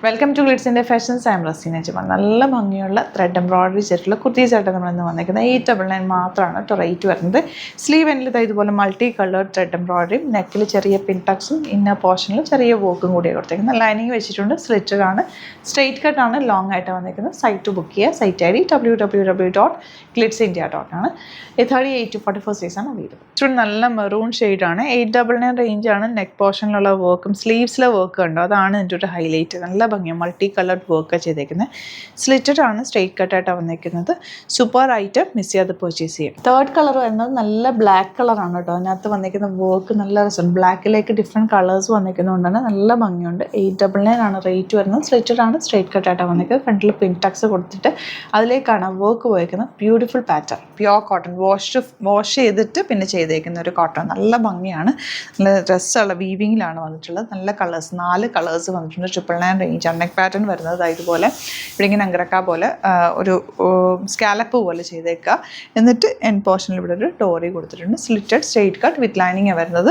Welcome to glitz India fashions. I am Razeena Jamal. നല്ല ഭംഗിയുള്ള thread embroidery ചെയ്തിട്ടുള്ള കുർത്തീസായിട്ട് നമ്മളിന്ന് വന്നിരിക്കുന്നത് 899 മാത്രമാണ് കേട്ടോ റേറ്റ് വരുന്നത്. സ്ലീവ് എൻഡിൽ ഇതുപോലെ മൾട്ടി കളർ ത്രെഡ് എംബ്രോയിഡറിയും നെക്കിൽ ചെറിയ പിൻടക്സും ഇന്നർ പോർഷനിൽ ചെറിയ വോക്കും കൂടി കൊടുത്തേക്കുന്നത്. ലൈനിങ് വെച്ചിട്ടുണ്ട്. സ്ലിറ്റഡ് ആണ്, സ്ട്രെയിറ്റ് കട്ട് ആണ്, ലോങ് ആയിട്ട് വന്നിരിക്കുന്നത്. സൈറ്റ് ബുക്ക് ചെയ്യുക. സൈറ്റ് ഐ ഡി www.glitzindia.ആണ്. 38 to 44 സൈസാണ് അവൈലബിൾ. ഇച്ചിരി നല്ല മെറൂൺ ഷെയ്ഡാണ്. 899 റേഞ്ചാണ്. നെക്ക് പോർഷനിലുള്ള വർക്കും സ്ലീവ്സിലെ വർക്ക് ഉണ്ടോ അതാണ് എൻ്റെ ഒരു ഹൈലൈറ്റ്. നല്ല ഭംഗിയാണ്. മൾട്ടി കളർഡ് വർക്ക് ചെയ്തേക്കുന്നത്. സ്ലിറ്റഡ് ആണ്, സ്ട്രെയിറ്റ് കട്ടായിട്ടാണ് വന്നിരിക്കുന്നത്. സൂപ്പർ ഐറ്റം, മിസ് ചെയ്യാതെ പർച്ചേസ് ചെയ്യും. തേർഡ് കളർ വരുന്നത് നല്ല ബ്ലാക്ക് കളറാണ് കേട്ടോ. അതിനകത്ത് വന്നിരിക്കുന്ന വർക്ക് നല്ല രസം. ബ്ലാക്കിലേക്ക് ഡിഫറെൻറ്റ് കളേഴ്സ് വന്നിരിക്കുന്നതുകൊണ്ടാണ് നല്ല ഭംഗിയുണ്ട്. 899 ആണ് റേറ്റ് വരുന്നത്. സ്ലിറ്റഡ് ആണ്, സ്ട്രെയിറ്റ് കട്ടായിട്ടാണ് വന്നിരിക്കുന്നത്. ഫ്രണ്ടിൽ പിൻ ടക്സ് കൊടുത്തിട്ട് അതിലേക്കാണ് വർക്ക് പോയിരിക്കുന്നത്. Beautiful pattern, pure cotton, wash ചെയ്തിട്ട് പിന്നെ ചെയ്തേക്കുന്ന ഒരു കോട്ടൺ. നല്ല ഭംഗിയാണ്. നല്ല ഡ്രസ്സുള്ള വീവിങ്ങിലാണ് വന്നിട്ടുള്ളത്. നല്ല കളേഴ്സ്, 4 കളേഴ്സ് വന്നിട്ടുണ്ട്. 999 റേഞ്ച്. നെക്ക് പാറ്റേൺ വരുന്നത് ഇതുപോലെ ഇവിടെ ഇങ്ങനെ അങ്കരക്ക പോലെ ഒരു സ്കാലപ്പ് പോലെ ചെയ്തേക്കുക. എന്നിട്ട് എൻഡ് പോർഷനിൽ ഇവിടെ ഒരു ഡോറി കൊടുത്തിട്ടുണ്ട്. Slitted straight cut with lining വരുന്നത്.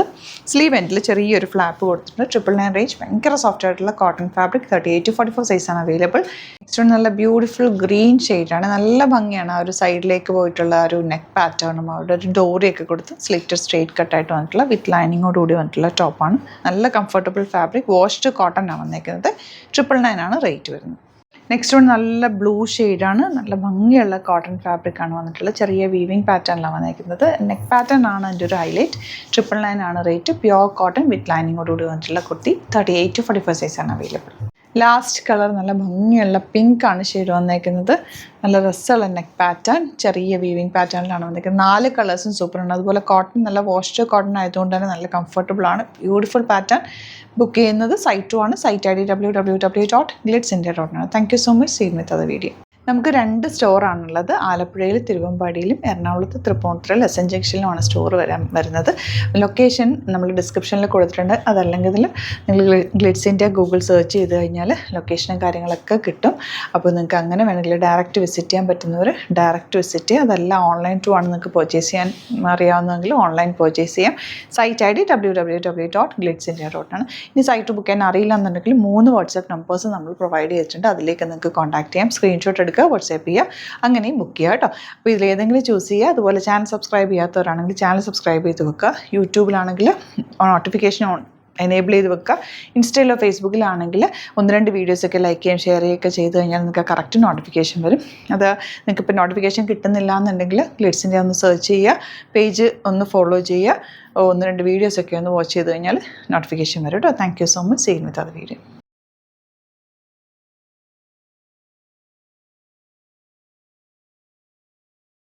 സ്ലീവ് എൻഡിൽ ചെറിയൊരു ഫ്ലാപ്പ് കൊടുത്തിട്ടുണ്ട്. 999 റേഞ്ച്. ഭയങ്കര സോഫ്റ്റ് ആയിട്ടുള്ള കോട്ടൺ ഫാബ്രിക്. 38 to 44 സൈസാണ് അവൈലബിൾ. നെക്സ്റ്റ് നല്ല ബ്യൂട്ടിഫുൾ ഗ്രീൻ ഷെയ്ഡാണ്. നല്ല ഭംഗിയാണ്. ആ ഒരു സൈഡിലേക്ക് പോയിട്ടുള്ള ആ ഒരു നെക്ക് പാറ്റേണും അവിടെ ഒരു ഡോറിയൊക്കെ കൊടുത്ത് സ്ലിറ്റഡ് സ്ട്രെയിറ്റ് കട്ടായിട്ട് വന്നിട്ടുള്ള വിത്ത് ലൈനിങ്ങോടുകൂടി വന്നിട്ടുള്ള ടോപ്പാണ്. നല്ല കംഫർട്ടബിൾ ഫാബ്രിക്. വാഷ്ഡ് കോട്ടൺ ആണ് വന്നിരിക്കുന്നത്. 999 ആണ് റേറ്റ് വരുന്നത്. നെക്സ്റ്റ് വൺ നല്ല ബ്ലൂ ഷെയ്ഡാണ്. നല്ല ഭംഗിയുള്ള കോട്ടൺ ഫാബ്രിക് ആണ് വന്നിട്ടുള്ളത്. ചെറിയ വീവിങ് പാറ്റേണിലാണ് വന്നിരിക്കുന്നത്. നെക്ക് പാറ്റേൺ ആണ് എൻ്റെ ഒരു ഹൈലൈറ്റ്. 999 ആണ് റേറ്റ്. പ്യോർ കോട്ടൺ വിത്ത് ലൈനിങ്ങോടുകൂടി വന്നിട്ടുള്ള കുർത്തി. 38 to 44 സൈസാണ് അവൈലബിൾ. ലാസ്റ്റ് കളർ നല്ല ഭംഗിയുള്ള പിങ്ക് ആണ് ഷെയ്ഡ് വന്നേക്കുന്നത്. നല്ല രസമുള്ള നെക്ക് പാറ്റേൺ, ചെറിയ വീവിങ് പാറ്റേണിലാണ് വന്നിരിക്കുന്നത്. 4 കളേഴ്സും സൂപ്പറാണ്. അതുപോലെ കോട്ടൺ നല്ല വാഷ്ഡ് കോട്ടൺ ആയതുകൊണ്ട് തന്നെ നല്ല കംഫർട്ടബിൾ ആണ്. Beautiful pattern. ബുക്ക് ചെയ്യുന്നത് സൈറ്റ് 2 ആണ്. സൈറ്റ് ഐ ഡി www.glitzindia.ആണ്. Thank you so much. See with other video. നമുക്ക് 2 സ്റ്റോറാണുള്ളത്. ആലപ്പുഴയിൽ തിരുവമ്പാടിയിലും എറണാകുളത്ത് തൃപ്പൂണിത്തുറയിൽ എസ് എൻ ജംഗ്ഷനിലുമാണ് സ്റ്റോർ വരുന്നത്. ലൊക്കേഷൻ നമ്മൾ ഡിസ്ക്രിപ്ഷനിൽ കൊടുത്തിട്ടുണ്ട്. അതല്ലെങ്കിൽ നിങ്ങൾ ഗ്ലിറ്റ്സ് ഇന്ത്യ ഗൂഗിൾ സെർച്ച് ചെയ്ത് കഴിഞ്ഞാൽ ലൊക്കേഷനും കാര്യങ്ങളൊക്കെ കിട്ടും. അപ്പോൾ നിങ്ങൾക്ക് അങ്ങനെ വേണമെങ്കിൽ ഡയറക്റ്റ് വിസിറ്റ് ചെയ്യാൻ പറ്റുന്നവർ ഡയറക്റ്റ് വിസിറ്റ് ചെയ്യുക. അതെല്ലാം ഓൺലൈൻ ത്രൂ ആണ് നിങ്ങൾക്ക് പർച്ചേസ് ചെയ്യാൻ അറിയാവുന്നതെങ്കിൽ ഓൺലൈൻ പർച്ചേസ് ചെയ്യാം. സൈറ്റ് ഐ ഡി www.glitzindia.ആണ്. ഇനി സൈറ്റ് ബുക്ക് ചെയ്യാൻ അറിയില്ല എന്നുണ്ടെങ്കിൽ 3 വാട്സാപ്പ് നമ്പേഴ്സ് നമ്മൾ പ്രൊവൈഡ് ചെയ്തിട്ടുണ്ട്. അതിലേക്ക് നിങ്ങൾക്ക് കോൺടാക്ട് ചെയ്യാം. സ്ക്രീൻഷോട്ട് എടുക്കുക, വാട്സാപ്പ് ചെയ്യുക, അങ്ങനെയും ബുക്ക് ചെയ്യുക കേട്ടോ. അപ്പോൾ ഇതിലേതെങ്കിലും ചൂസ് ചെയ്യുക. അതുപോലെ ചാനൽ സബ്സ്ക്രൈബ് ചെയ്യാത്തവരാണെങ്കിൽ ചാനൽ സബ്സ്ക്രൈബ് ചെയ്ത് വെക്കുക. യൂട്യൂബിലാണെങ്കിൽ നോട്ടിഫിക്കേഷൻ എനേബിൾ ചെയ്ത് വെക്കുക. ഇൻസ്റ്റയിലോ ഫേസ്ബുക്കിലാണെങ്കിൽ 1-2 വീഡിയോസൊക്കെ ലൈക്ക് ചെയ്യുകയും ഷെയർ ചെയ്യുകയൊക്കെ ചെയ്ത് കഴിഞ്ഞാൽ നിങ്ങൾക്ക് കറക്റ്റ് നോട്ടിഫിക്കേഷൻ വരും. അത് നിങ്ങൾക്ക് ഇപ്പോൾ നോട്ടിഫിക്കേഷൻ കിട്ടുന്നില്ല എന്നുണ്ടെങ്കിൽ ഗ്ലിറ്റ്സ് ഇന്ത്യ ഒന്ന് സെർച്ച് ചെയ്യുക, പേജ് ഒന്ന് ഫോളോ ചെയ്യുക, 1-2 വീഡിയോസൊക്കെ ഒന്ന് വാച്ച് ചെയ്ത് കഴിഞ്ഞാൽ നോട്ടിഫിക്കേഷൻ വരും കേട്ടോ. Thank you so much. See with other video.